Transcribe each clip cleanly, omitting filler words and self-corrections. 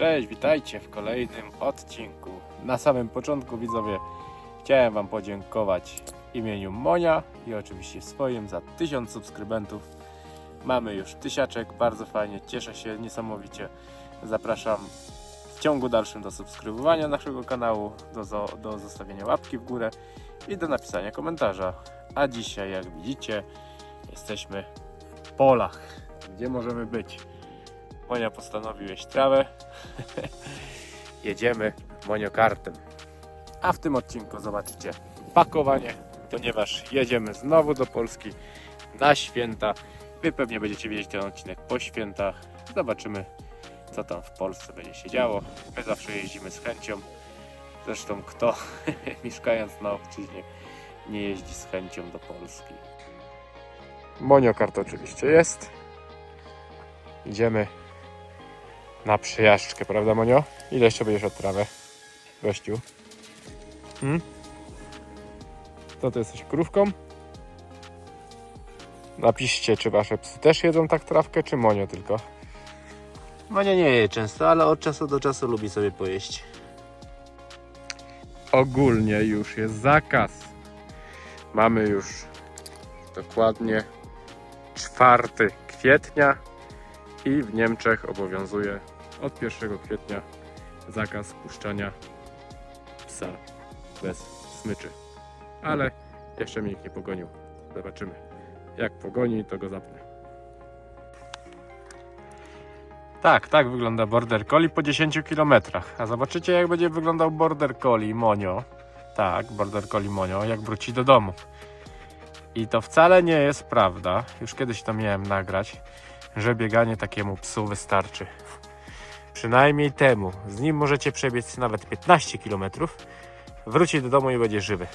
Cześć, witajcie w kolejnym odcinku. Na samym początku, widzowie, chciałem Wam podziękować w imieniu Monia i oczywiście swoim za 1000 subskrybentów. Mamy już 1000, bardzo fajnie, cieszę się niesamowicie. Zapraszam w ciągu dalszym do subskrybowania naszego kanału, do zostawienia łapki w górę i do napisania komentarza. A dzisiaj, jak widzicie, jesteśmy w polach. Gdzie możemy być? Monia postanowił jeść trawę. Jedziemy moniokartem. A w tym odcinku zobaczycie pakowanie, ponieważ jedziemy znowu do Polski na święta. Wy pewnie będziecie wiedzieć ten odcinek po świętach. Zobaczymy, co tam w Polsce będzie się działo. My zawsze jeździmy z chęcią. Zresztą kto mieszkając na obczyźnie nie jeździ z chęcią do Polski. Moniokart oczywiście jest. Idziemy na przejażdżkę, prawda, Monio? Ile jeszcze będziesz od trawę, gościu? To ty jesteś krówką? Napiszcie, czy wasze psy też jedzą tak trawkę, czy Monio tylko? Monia nie je często, ale od czasu do czasu lubi sobie pojeść. Ogólnie już jest zakaz. Mamy już dokładnie 4 kwietnia i w Niemczech obowiązuje od 1 kwietnia zakaz puszczania psa bez smyczy. Ale jeszcze mnie nikt nie pogonił. Zobaczymy. Jak pogoni, to go zapnę. Tak wygląda Border Collie po 10 km. A zobaczycie, jak będzie wyglądał Border Collie Monio. Tak, Border Collie Monio, jak wróci do domu. I to wcale nie jest prawda. Już kiedyś to miałem nagrać, że bieganie takiemu psu wystarczy. Przynajmniej temu. Z nim możecie przebiec nawet 15 km. Wróci do domu i będzie żywy.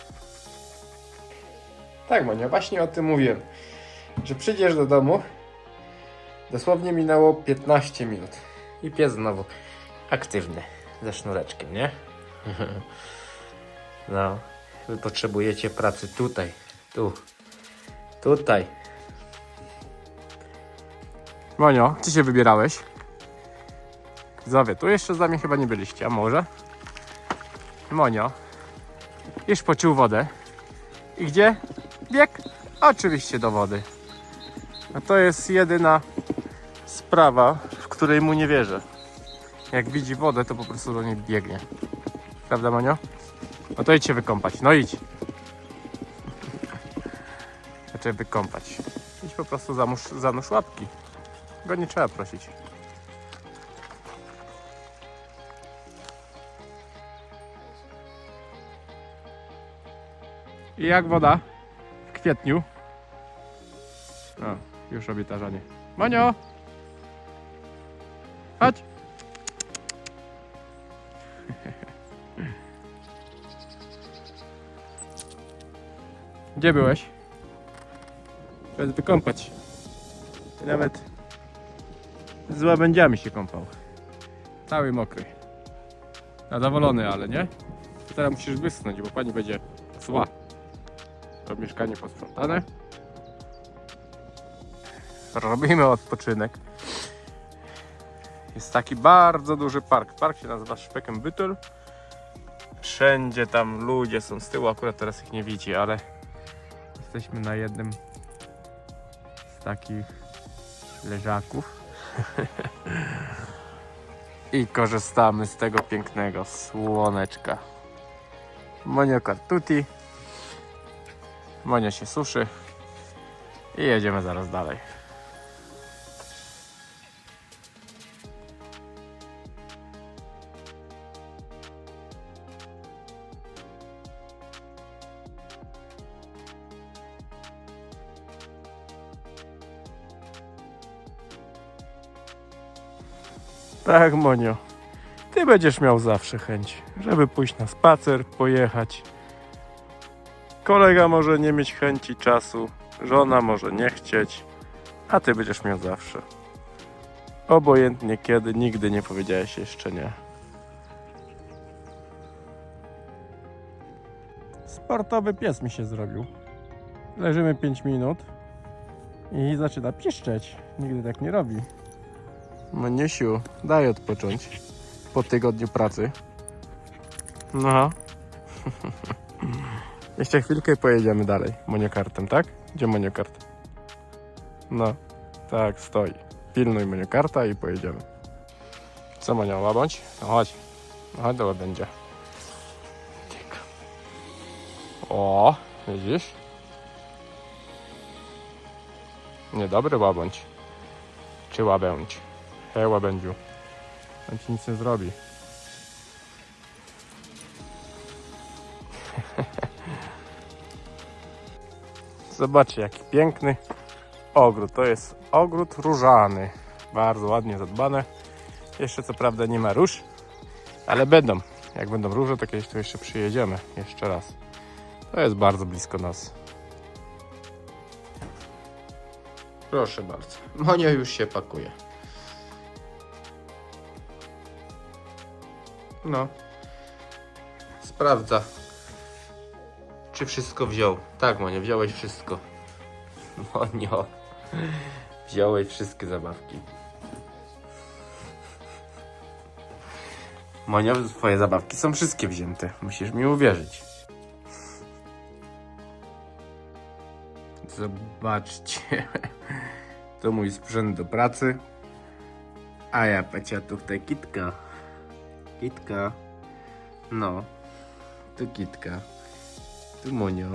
Tak, Monia, właśnie o tym mówiłem. Że przyjdziesz do domu, dosłownie minęło 15 minut. I pies znowu aktywny, ze sznureczkiem, nie? No, wy potrzebujecie pracy tutaj, tutaj. Monio, gdzie się wybierałeś? Zowie, tu jeszcze z nami chyba nie byliście, a może? Monio, już poczuł wodę. I gdzie? Bieg? Oczywiście do wody. A to jest jedyna sprawa, w której mu nie wierzę. Jak widzi wodę, to po prostu do niej biegnie. Prawda, Monio? No to idź się wykąpać. No idź. Znaczy wykąpać. Idź po prostu zanurz łapki. Go nie trzeba prosić. I jak woda w kwietniu? O, już robi tarzanie. Monio! Chodź! Gdzie byłeś? Trzeba wykąpać. Nawet z łabędziami się kąpał. Cały mokry. Zadowolony, ale nie? Teraz musisz wysnąć, bo pani będzie zła. To mieszkanie posprzątane. Robimy odpoczynek. Jest taki bardzo duży park. Park się nazywa Speckenbüttel. Wszędzie tam ludzie są z tyłu. Akurat teraz ich nie widzi, ale jesteśmy na jednym z takich leżaków. I korzystamy z tego pięknego słoneczka. Moniokart tutti. Monia się suszy. I jedziemy zaraz dalej. Tak, Monio. Ty będziesz miał zawsze chęć, żeby pójść na spacer, pojechać. Kolega może nie mieć chęci, czasu, żona może nie chcieć, a ty będziesz miał zawsze. Obojętnie kiedy, nigdy nie powiedziałeś jeszcze nie. Sportowy pies mi się zrobił. Leżymy 5 minut i zaczyna piszczeć. Nigdy tak nie robi. Moniusiu, daj odpocząć. po tygodniu pracy. No. Jeszcze chwilkę i pojedziemy dalej moniokartem, tak? Gdzie moniokart? No, tak, stoi. Pilnuj moniokarta i pojedziemy. Co Monia, łabądź? No chodź. No chodź do łabędzia. O, widzisz? Niedobry łabędź. Czy łabędź? Hej łabędziu. On ci nic nie zrobi. Zobaczcie, jaki piękny ogród. To jest ogród różany. Bardzo ładnie zadbane. Jeszcze co prawda nie ma róż, ale będą. Jak będą róże, to kiedyś tu jeszcze przyjedziemy. Jeszcze raz. To jest bardzo blisko nas. Proszę bardzo. Monia już się pakuje. No. Sprawdza, czy wszystko wziął. Tak, Monia, wziąłeś wszystko. Monio. Wziąłeś wszystkie zabawki. Monio, twoje zabawki są wszystkie wzięte. Musisz mi uwierzyć. Zobaczcie. To mój sprzęt do pracy. A ja patrzę tutaj kitka. Kitka. No. Tu kitka. Tu Monio.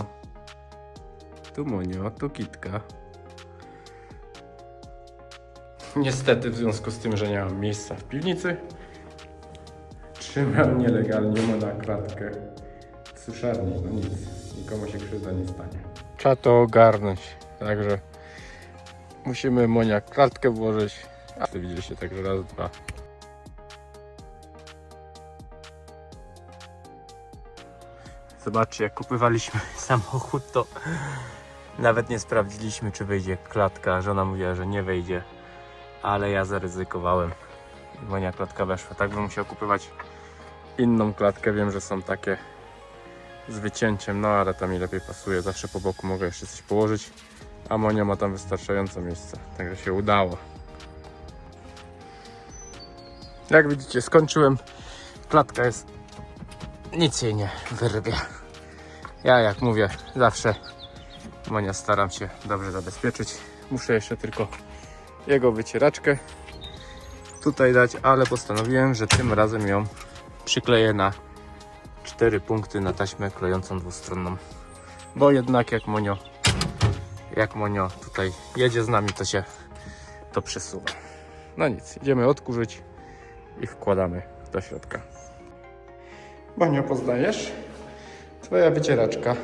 Tu Monio, tu kitka. Niestety w związku z tym, że nie mam miejsca w piwnicy, trzymam nielegalnie na klatkę w suszarni. No nic, nikomu się krzywda nie stanie. Trzeba to ogarnąć, także musimy Monia klatkę włożyć. A ty widzieliście, także raz, dwa. Zobaczcie, jak kupywaliśmy samochód, to nawet nie sprawdziliśmy, czy wyjdzie klatka. Żona mówiła, że nie wyjdzie, ale ja zaryzykowałem. Monia klatka weszła. Tak bym musiał kupywać inną klatkę. Wiem, że są takie z wycięciem, no ale tam mi lepiej pasuje. Zawsze po boku mogę jeszcze coś położyć, a Monia ma tam wystarczająco miejsca, także się udało. Jak widzicie, skończyłem. Klatka jest, nic jej nie wyrwie. Ja, jak mówię, zawsze Monia staram się dobrze zabezpieczyć. Muszę jeszcze tylko jego wycieraczkę tutaj dać, ale postanowiłem, że tym razem ją przykleję na 4 punkty na taśmę klejącą dwustronną, bo jednak jak Monio tutaj jedzie z nami, to się to przesuwa. No nic, idziemy odkurzyć i wkładamy do środka. Monio, poznajesz? Twoja wycieraczka.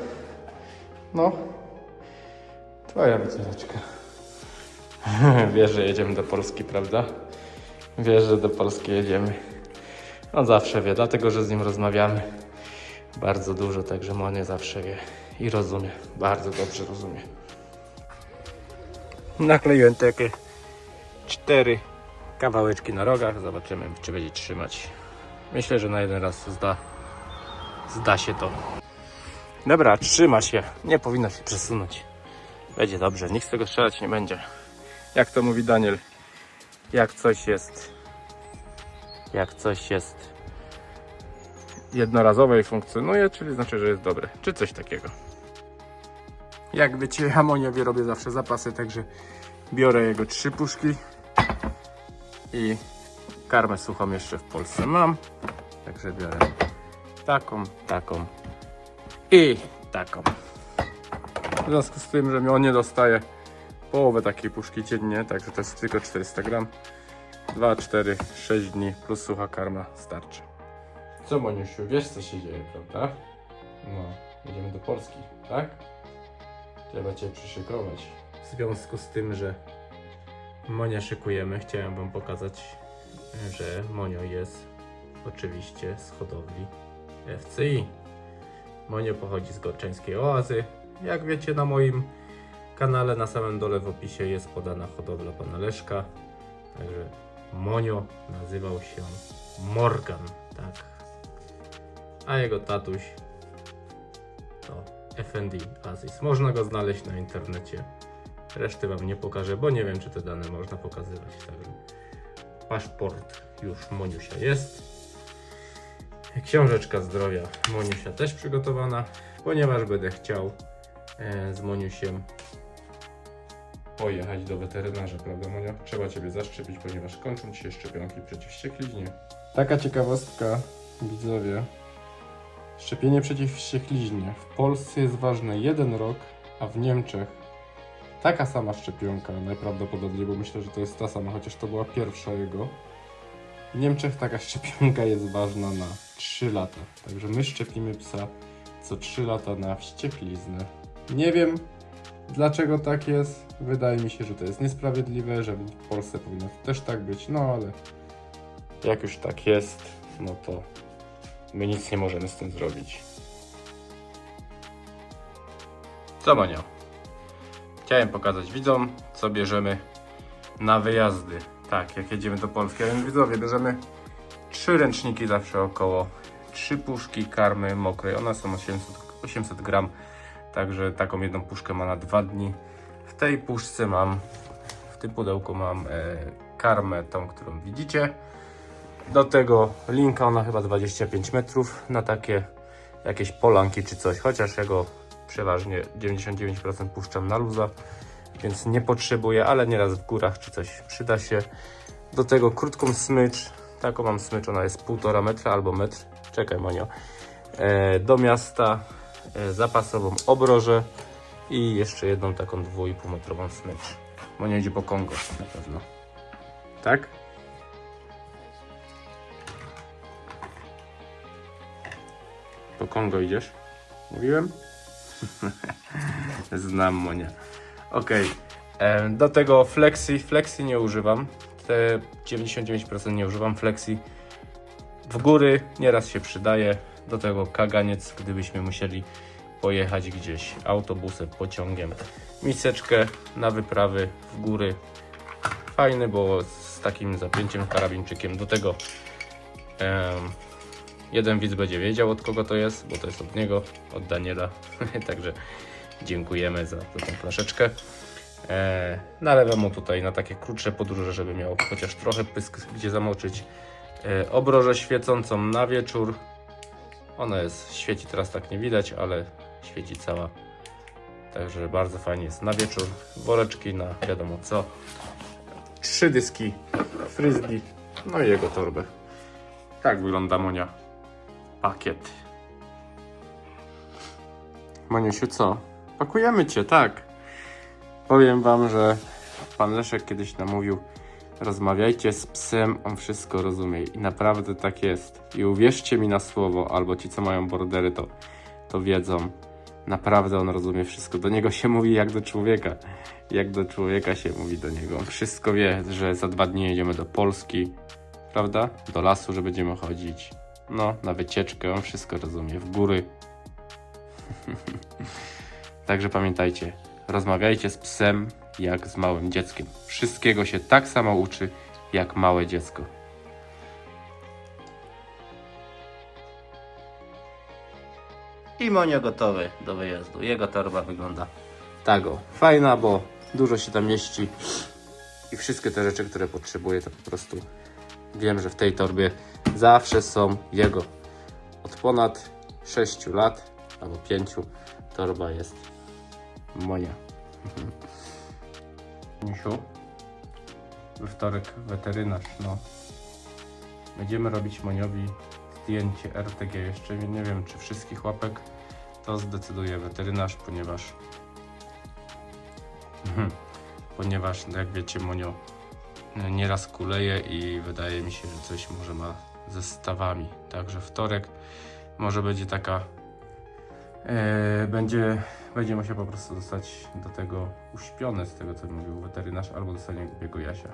No, twoja wycieraczka. Wiesz, że jedziemy do Polski, prawda? Wiesz, że do Polski jedziemy. On zawsze wie, dlatego że z nim rozmawiamy bardzo dużo, także Monia zawsze wie i rozumie. Bardzo dobrze rozumie. Nakleiłem takie 4 kawałeczki na rogach. Zobaczymy, czy będzie trzymać. Myślę, że na jeden raz zda się to. Dobra, trzyma się. Nie powinno się przesunąć. Będzie dobrze, nikt z tego strzelać nie będzie. Jak to mówi Daniel, jak coś jest jednorazowe i funkcjonuje, czyli znaczy, że jest dobre, czy coś takiego. Jak wiecie, ja Moniowi robię zawsze zapasy, także biorę jego 3 puszki i karmę suchą jeszcze w Polsce mam, także biorę taką i taką. W związku z tym, że on nie dostaje połowę takiej puszki dziennie, także to jest tylko 400 gram. 2, 4, 6 dni plus sucha karma starczy. Co, Moniusiu, wiesz co się dzieje, prawda? No, jedziemy do Polski, tak? Trzeba cię przyszykować. W związku z tym, że Monia szykujemy, chciałem wam pokazać, że Monio jest oczywiście z hodowli FCI. Monio pochodzi z Gorczańskiej Oazy. Jak wiecie, na moim kanale na samym dole w opisie jest podana hodowla pana Leszka. Także Monio nazywał się Morgan, tak. A jego tatuś to Effendi Aziz. Można go znaleźć na internecie. Reszty wam nie pokażę, bo nie wiem, czy te dane można pokazywać. Także paszport już Moniusia jest. książeczka zdrowia Moniusia też przygotowana, ponieważ będę chciał z Moniusiem pojechać do weterynarza, prawda Monia? Trzeba Ciebie zaszczepić, ponieważ kończą Ci się szczepionki przeciw wściekliźnie. Taka ciekawostka, widzowie. Szczepienie przeciw wściekliźnie. W Polsce jest ważne 1 rok, a w Niemczech taka sama szczepionka, najprawdopodobniej, bo myślę, że to jest ta sama, chociaż to była pierwsza jego. W Niemczech taka szczepionka jest ważna na 3 lata. Także my szczepimy psa co 3 lata na wściekliznę. Nie wiem, dlaczego tak jest. Wydaje mi się, że to jest niesprawiedliwe, że w Polsce powinno też tak być, no ale jak już tak jest, no to my nic nie możemy z tym zrobić. Co Monia? Chciałem pokazać widzom, co bierzemy na wyjazdy. Tak, jak jedziemy do Polski, a więc widzowie, bierzemy 3 ręczniki zawsze około, 3 puszki karmy mokrej, one są 800 gram, także taką jedną puszkę ma na 2 dni. W tej puszce mam, w tym pudełku mam karmę, tą, którą widzicie. Do tego linka, ona chyba 25 metrów na takie jakieś polanki czy coś, chociaż ja go przeważnie 99% puszczam na luza, więc nie potrzebuję, ale nieraz w górach czy coś przyda się. Do tego krótką smycz, taką mam smycz, ona jest 1,5 metra albo metr, czekaj Monio, do miasta, zapasową obrożę i jeszcze jedną taką 2,5 metrową smycz. Monio idzie po Kongo na pewno, tak? Po Kongo idziesz? Mówiłem? Znam Monia. Ok. Do tego flexi nie używam. Te 99% nie używam flexi. W góry nieraz się przydaje. Do tego kaganiec, gdybyśmy musieli pojechać gdzieś autobusem, pociągiem. Miseczkę na wyprawy w góry. Fajny, bo z takim zapięciem karabinczykiem. Do tego jeden widz będzie wiedział, od kogo to jest, bo to jest od niego, od Daniela. Także dziękujemy za tą flaszeczkę. Nalewam mu tutaj na takie krótsze podróże, żeby miał chociaż trochę pysk gdzie zamoczyć. Obrożę świecącą na wieczór. Ona jest, świeci teraz tak nie widać, ale świeci cała. Także bardzo fajnie jest na wieczór. Woreczki na wiadomo co. 3 dyski frisbee. No i jego torbę. Tak wygląda Monia pakiet. Moniusiu, co? Pakujemy Cię, tak. Powiem Wam, że Pan Leszek kiedyś nam mówił: rozmawiajcie z psem, on wszystko rozumie. I naprawdę tak jest. I uwierzcie mi na słowo, albo ci, co mają bordery, to wiedzą. Naprawdę on rozumie wszystko. Do niego się mówi jak do człowieka. Jak do człowieka się mówi do niego. On wszystko wie, że za 2 dni jedziemy do Polski. Prawda? Do lasu, że będziemy chodzić. No, na wycieczkę. On wszystko rozumie. W góry. Także pamiętajcie. Rozmawiajcie z psem jak z małym dzieckiem. Wszystkiego się tak samo uczy jak małe dziecko. I Monio gotowy do wyjazdu. Jego torba wygląda tak o. Fajna, bo dużo się tam mieści. I wszystkie te rzeczy, które potrzebuje, to po prostu wiem, że w tej torbie zawsze są jego. Od ponad 6 lat albo 5 torba jest Monia. Misiu, we wtorek weterynarz, no. Będziemy robić Moniowi zdjęcie RTG jeszcze. Nie wiem, czy wszystkich łapek to zdecyduje weterynarz, ponieważ jak wiecie, Monio nieraz kuleje i wydaje mi się, że coś może ma ze stawami. Także wtorek może będzie taka będzie musiał po prostu zostać do tego uśpiony, z tego co mówił weterynarz, albo dostanie głupiego Jasia.